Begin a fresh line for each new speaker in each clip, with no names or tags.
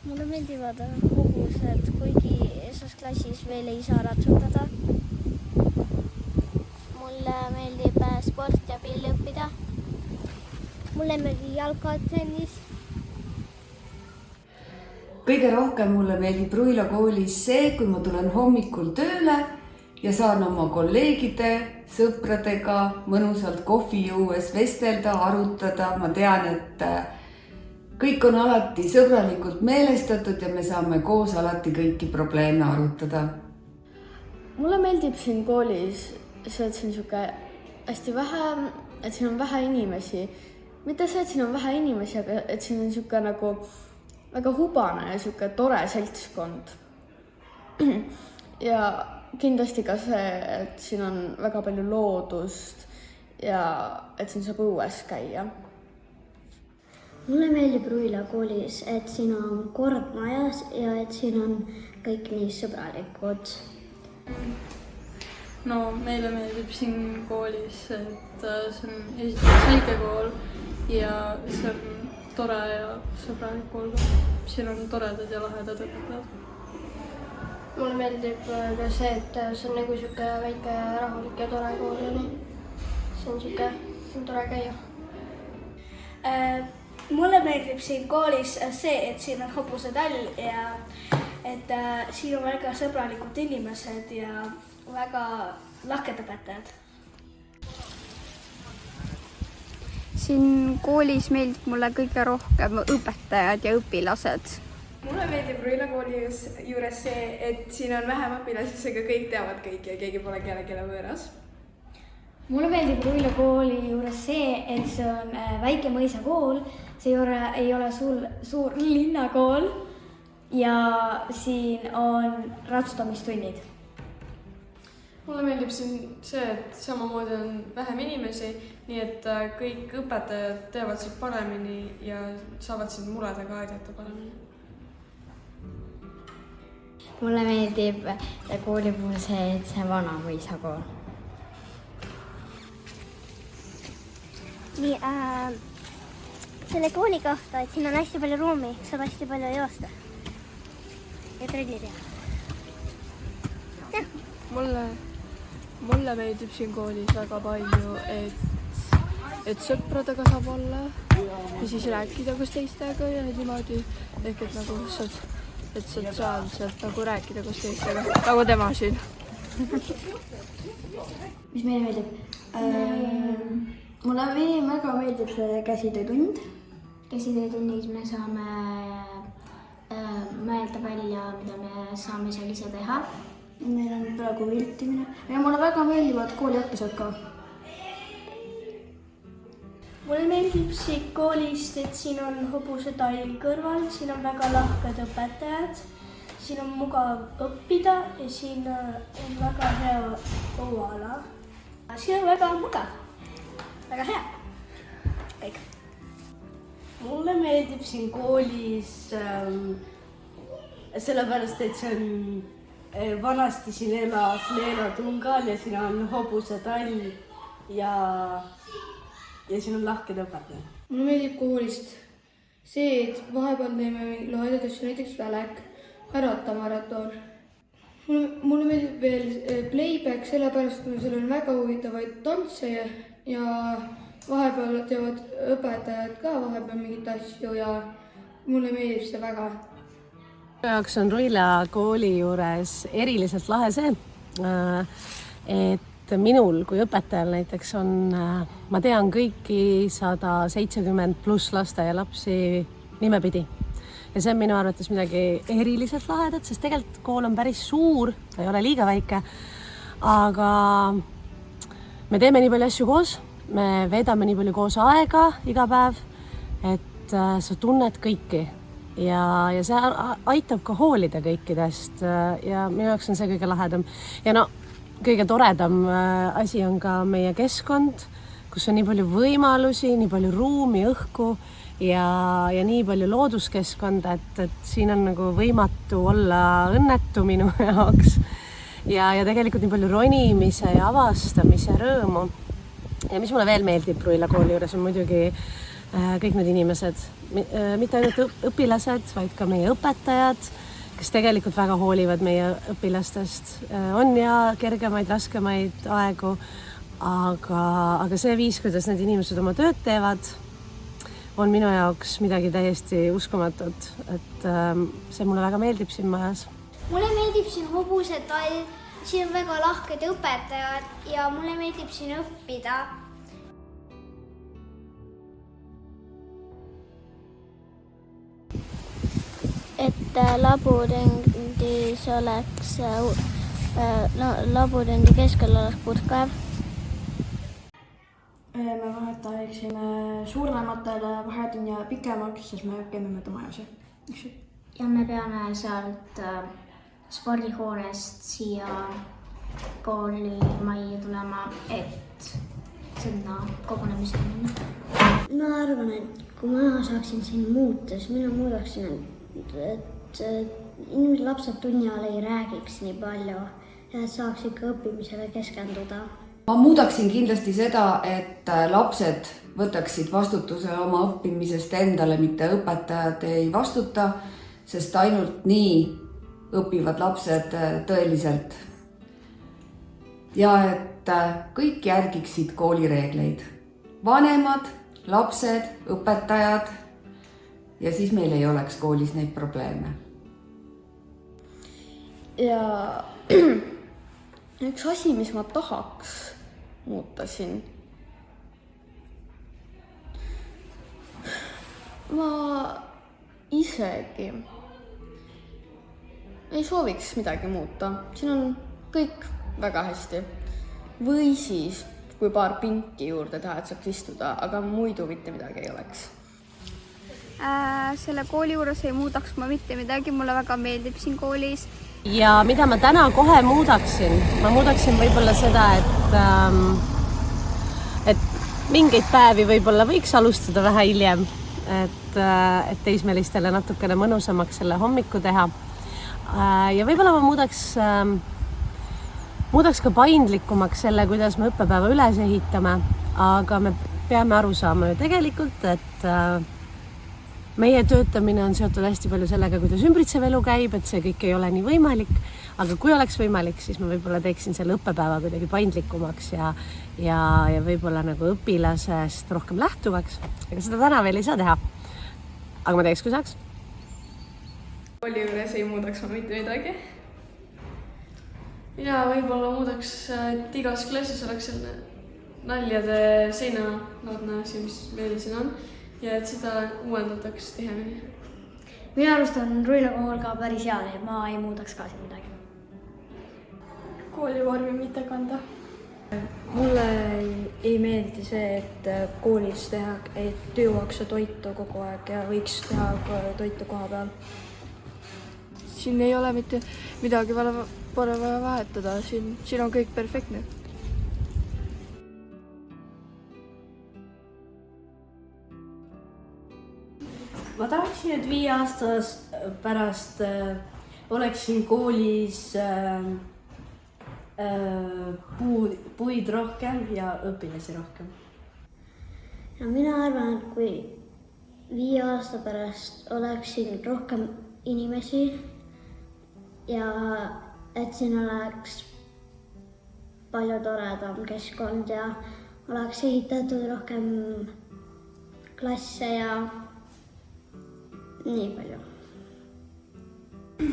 Mulle meeldivad hobused, kuigi esasklassis veel ei saa ratsutada. Mulle meeldib sport ja pilli õppida. Mulle meeldib jalgtennis.
Kõige rohkem mulle meeldib Ruila koolis see, kui ma tulen hommikul tööle ja saan oma kolleegide, sõpradega mõnusalt kohvi juues vestelda, arutada. Ma tean, et kõik on alati sõbralikult meelestatud ja me saame koos alati kõiki probleeme arutada.
Mulle meeldib siin koolis see, et siin on hästi vähe, et siin on vähe inimesi. Mitte see, et siin on vähe inimesi, aga et siin on nagu väga hubane ja tore seltskond. Ja kindlasti ka see, et siin on väga palju loodust ja et siin saab õues käia.
Mulle meeldib Ruila koolis, et siin on kord majas ja et siin on kõik nii sõbralikud.
No meile meeldib siin koolis, et see on esiteks väike kool ja see on tore ja sõbralik kool. Siin on toredad ja lahedad õpetajad.
Mulle meeldib ka see, et see on nagu väike rahulik ja tore kool ja nii. See on tore käia.
Mulle meeldib siin koolis see, et siin on hobusetall ja et siin on väga sõbralikud inimesed ja väga lahked õpetajad.
Siin koolis meeldib mulle kõige rohkem õpetajad ja õpilased.
Mulle meeldib Ruila kooli juures see, et siin on vähem õpilasi, seega kõik teavad kõiki ja keegi pole kellelegi võõras.
Mulle meeldib Ruila kooli juures see, et see on väike mõisakool, see ei ole suur linnakool ja siin on ratsutamistunnid.
Mulle meeldib siin see, et samamoodi on vähem inimesi, nii et kõik õpetajad teevad siin paremini ja saavad siin muredega aidata paremini.
Mulle meeldib kooli puhul see, et see vana mõisakool.
Nii, selle kooli kohta, et siin on hästi palju ruumi, saab hästi palju joosta ja trenni teha.
Mulle meeldib siin koolis väga palju, et sõpradega saab olla ja siis rääkida koos teistega ja niimoodi. Ehk et nagu sotsiaalselt nagu rääkida koos teistega, nagu tema siin.
Mis meile meeldib? Mulle väga meeldib see käsitöötund.
Käsitöötunnis me saame mõelda välja, mida me saame seal ise teha.
Meil on praegu viltimine ja mulle väga meeldivad kooliõppised ka.
Mulle meeldib siit koolist, et siin on hobusetall kõrval, siin on väga lahked õpetajad, siin on mugav õppida ja siin on väga hea õuala. Siin on väga mugav, väga hea. Kõik.
Mulle meeldib siin koolis sellepärast, et see on vanasti siin elas Leena Tungal ja siin on hobusetall ja siin on lahked õpetajad.
Mulle meeldib koolist see, et vahepeal teeme lahedaid asju, näiteks välek, häratamaraton. Mulle meeldib veel playback, sellepärast et seal on väga huvitavaid tantse ja vahepeal teevad õpetajad ka vahepeal mingit asju ja mulle meeldib see väga.
Jaoks on Ruila kooli juures eriliselt lahe see, et minul kui õpetajal näiteks on, ma tean kõiki 170+ lasteaialapsi nimepidi. Ja see on minu arvates midagi eriliselt lahedat, sest tegelikult kool on päris suur, ta ei ole liiga väike, aga me teeme nii palju asju koos, me veedame nii palju koos aega iga päev, et sa tunned kõiki. Ja see aitab ka hoolida kõikidest ja minu jaoks on see kõige lahedam. Ja kõige toredam asi on ka meie keskkond, kus on nii palju võimalusi, nii palju ruumi, õhku ja nii palju looduskeskkonda, et siin on nagu võimatu olla õnnetu minu jaoks. Ja tegelikult nii palju ronimise ja avastamise rõõmu. Ja mis mulle veel meeldib Ruila kooli juures on muidugi kõik need inimesed, mitte ainult õpilased, vaid ka meie õpetajad, kes tegelikult väga hoolivad meie õpilastest. On ja kergemaid, raskemaid aegu, aga see viis, kuidas need inimesed oma tööd teevad, on minu jaoks midagi täiesti uskumatut, et see mulle väga meeldib siin majas.
Mulle meeldib siin hobusetall, siin on väga lahked õpetajad ja mulle meeldib siin õppida.
Et labürindis oleks, labürindi keskel oleks purkaev.
Me vahetaksime suurematele vahetunni pikemaks, siis me käime mööda majasid.
Ja me peame sealt spordihoonest siia koolimajja tulema, et sinna kogunemisele minna.
Ma arvan, et kui ma saaksin siin muuta, siis mina muudaksin, et inimesed lapsed tunni ajal ei räägiks nii palju ja et saaks ikka õppimisele keskenduda.
Ma muudaksin kindlasti seda, et lapsed võtaksid vastutuse oma õppimisest endale, mitte õpetajad ei vastuta, sest ainult nii õpivad lapsed tõeliselt. Ja et kõik järgiksid koolireegleid. Vanemad, lapsed, õpetajad ja siis meil ei oleks koolis neid probleeme.
Ja üks asi, mis ma tahaks muuta siin. Ma isegi ei sooviks midagi muuta. Siin on kõik väga hästi. Või siis, kui paar pinki juurde taha, et saaks istuda, aga muidu mitte midagi ei oleks.
Selle kooli juures ei muudaks ma mitte midagi, mulle väga meeldib siin koolis.
Ja mida ma täna kohe muudaksin? Ma muudaksin võib-olla seda, et mingeid päevi võib-olla võiks alustada vähe hiljem, et teismelistele natukene mõnusamaks selle hommiku teha. Ja võib-olla ma muudaks ka paindlikumaks selle, kuidas me õppepäeva üles ehitame, aga me peame aru saama ju tegelikult, et meie töötamine on seotud hästi palju sellega, kuidas ümbritsev elu käib, et see kõik ei ole nii võimalik, aga kui oleks võimalik, siis ma võib-olla teeksin selle õppepäeva kuidagi paindlikumaks ja võib-olla nagu õpilasest rohkem lähtuvaks. Ega seda täna veel ei saa teha, aga ma teeks, kui saaks.
Kooli juures ei muudaks ma mitte midagi.
Mina võib-olla muudaks, et igas klassis oleks selline naljade seinalaadne asi, mis meil siin on. Ja et seda uuendataks tihemini.
Minu arust on Ruila kool ka päris hea, et ma ei muudaks ka siin midagi.
Koolivormi mitte kanda.
Mulle ei meeldi see, et koolis juuakse toitu kogu aeg ja võiks teha toitu koha peal.
Siin ei ole mitte midagi pole vaja vahetada, siin on kõik perfektne.
Ma tahaksin, et 5 aastas pärast oleksin koolis puid rohkem ja õpilasi rohkem.
Ja mina arvan, et kui 5 aasta pärast oleksin rohkem inimesi ja et siin oleks palju toredam keskkond ja oleks ehitatud rohkem klasse ja nii palju.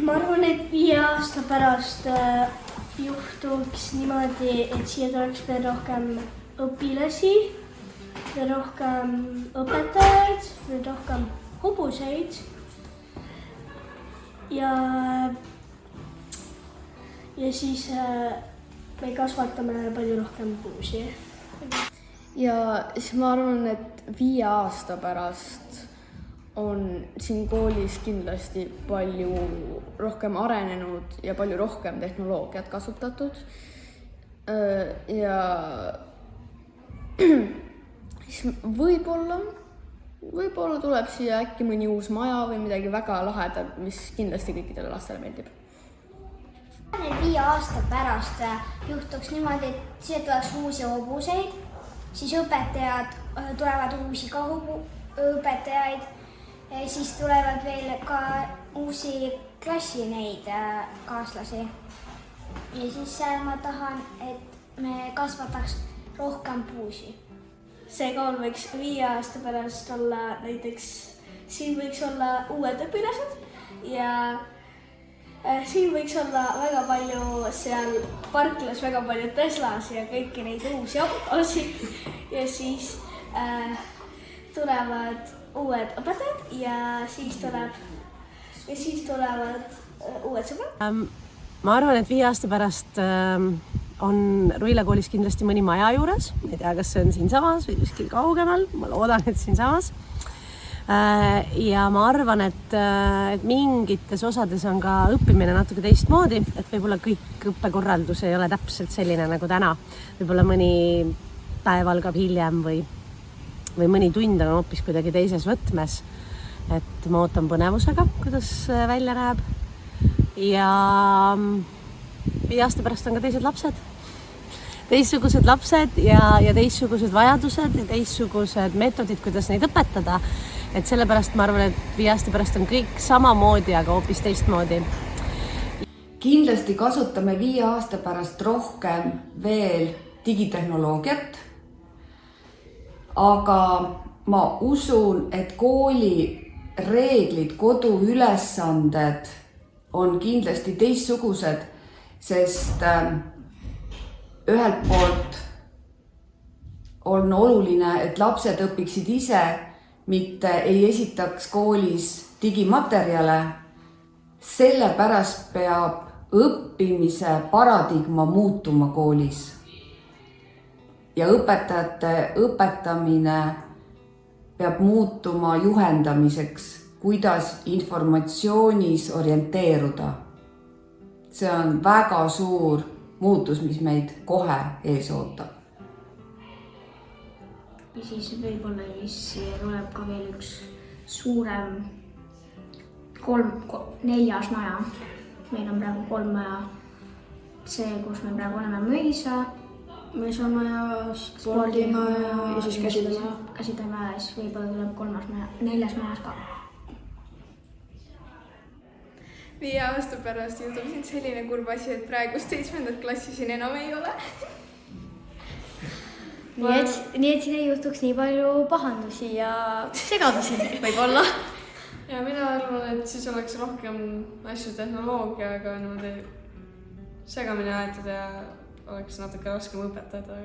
Ma arvan, et 5 aasta pärast juhtuks niimoodi, et siia tuleks veel rohkem õpilasi, veel rohkem õpetajaid, veel rohkem hobuseid ja siis me kasvatame palju rohkem puusi.
Ja siis ma arvan, et 5 aasta pärast on siin koolis kindlasti palju rohkem arenenud ja palju rohkem tehnoloogiat kasutatud. Ja siis võib-olla tuleb siia äkki mõni uus maja või midagi väga lahedat, mis kindlasti kõikidele lastele meeldib.
5 aasta pärast juhtuks niimoodi, et siia tuleks uusi hobuseid, siis õpetajad tulevad uusi ka
õpetajaid, siis tulevad veel ka uusi klassi neid kaaslasi. Ja siis ma tahan, et me kasvataks rohkem puusi.
See kool võiks 5 aasta pärast olla näiteks, siin võiks olla uued õpilased ja siin võiks olla väga palju seal parklas, väga palju Teslas ja kõiki neid uusi autosid ja siis tulevad uued õpetajad ja siis tulevad uued sõbrad.
Ma arvan, et 5 aasta pärast on Ruila koolis kindlasti mõni maja juures. Ma ei tea, kas see on siinsamas või kuskil kaugemal. Ma loodan, et siinsamas. Ja ma arvan, et mingites osades on ka õppimine natuke teistmoodi, et võib-olla kõik õppekorraldus ei ole täpselt selline nagu täna. Võib-olla mõni päev algab hiljem või mõni tund on hoopis kuidagi teises võtmes. Et ma ootan põnevusega, kuidas välja näeb. Ja 5 aasta pärast on ka teised lapsed. Teistsugused lapsed ja teistsugused vajadused ja teistsugused meetodid, kuidas neid õpetada. Et sellepärast ma arvan, et 5 aasta pärast on kõik samamoodi, aga hoopis teistmoodi.
Kindlasti kasutame 5 aasta pärast rohkem veel digitehnoloogiat. Aga ma usun, et kooli reeglid, koduülesanded on kindlasti teistsugused, sest ühelt poolt on oluline, et lapsed õpiksid ise, mitte ei esitaks koolis digimaterjale. Sellepärast peab õppimise paradigma muutuma koolis. Ja õpetajate õpetamine peab muutuma juhendamiseks, kuidas informatsioonis orienteeruda. See on väga suur muutus, mis meid kohe ees ootab.
Ja siis võib-olla siia tuleb ka veel üks suurem 4. maja. Meil on praegu 3 maja. See, kus me praegu oleme mõisamaja, spordimaja ja siis käsitöömaja. Käsitöömaja ja siis võib-olla tuleb 3. maja, 4. majas ka.
5 aasta pärast juhtub siin selline kurb asi, et praegust 7. klassi siin enam ei ole.
Nii et siin ei juhtuks nii palju pahandusi ja segadusi võib-olla.
Ja mina arvan, et siis oleks rohkem asju tehnoloogiaga niimoodi segamini aetud ja oleks natuke raskem õpetada.